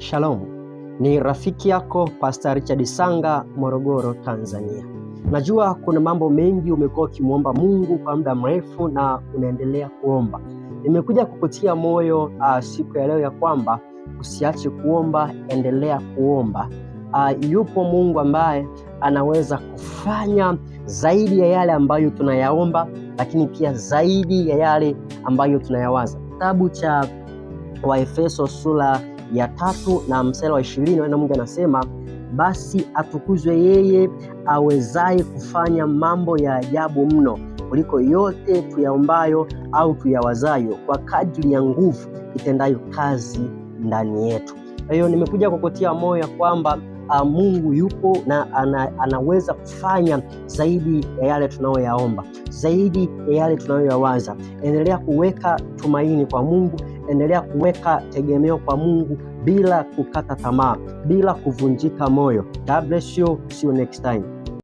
Shalom, ni rafiki yako Pastor Richard Sanga, Morogoro, Tanzania. Najua kuna mambo mengi umekuwa ukimwomba Mungu kwa muda mrefu na unaendelea kuomba. Nimekuja kukutia moyo siku ya leo ya kwamba usiache kuomba, endelea kuomba. Yupo Mungu ambaye anaweza kufanya zaidi ya yale ambayo tunayaomba, lakini pia zaidi ya yale ambayo tunayawaza. Kitabu cha Waefeso sura ya 3 na mstari wa 20, na Mungu anasema, basi atukuzwe yeye awezaye kufanya mambo ya ajabu mno kuliko yote tuyaombayo au tuyawazayo, kwa kadri ya nguvu itendayo kazi ndani yetu. Kwa hiyo nimekuja kukutia moyo kwamba Mungu yupo na anaweza kufanya zaidi ya yale tunayoyaomba, zaidi ya yale tunayoyawaza. Endelea kuweka tumaini kwa Mungu, endelea kuweka tegemeo kwa Mungu bila kukata tamaa, bila kuvunjika moyo. God bless you. See you next time.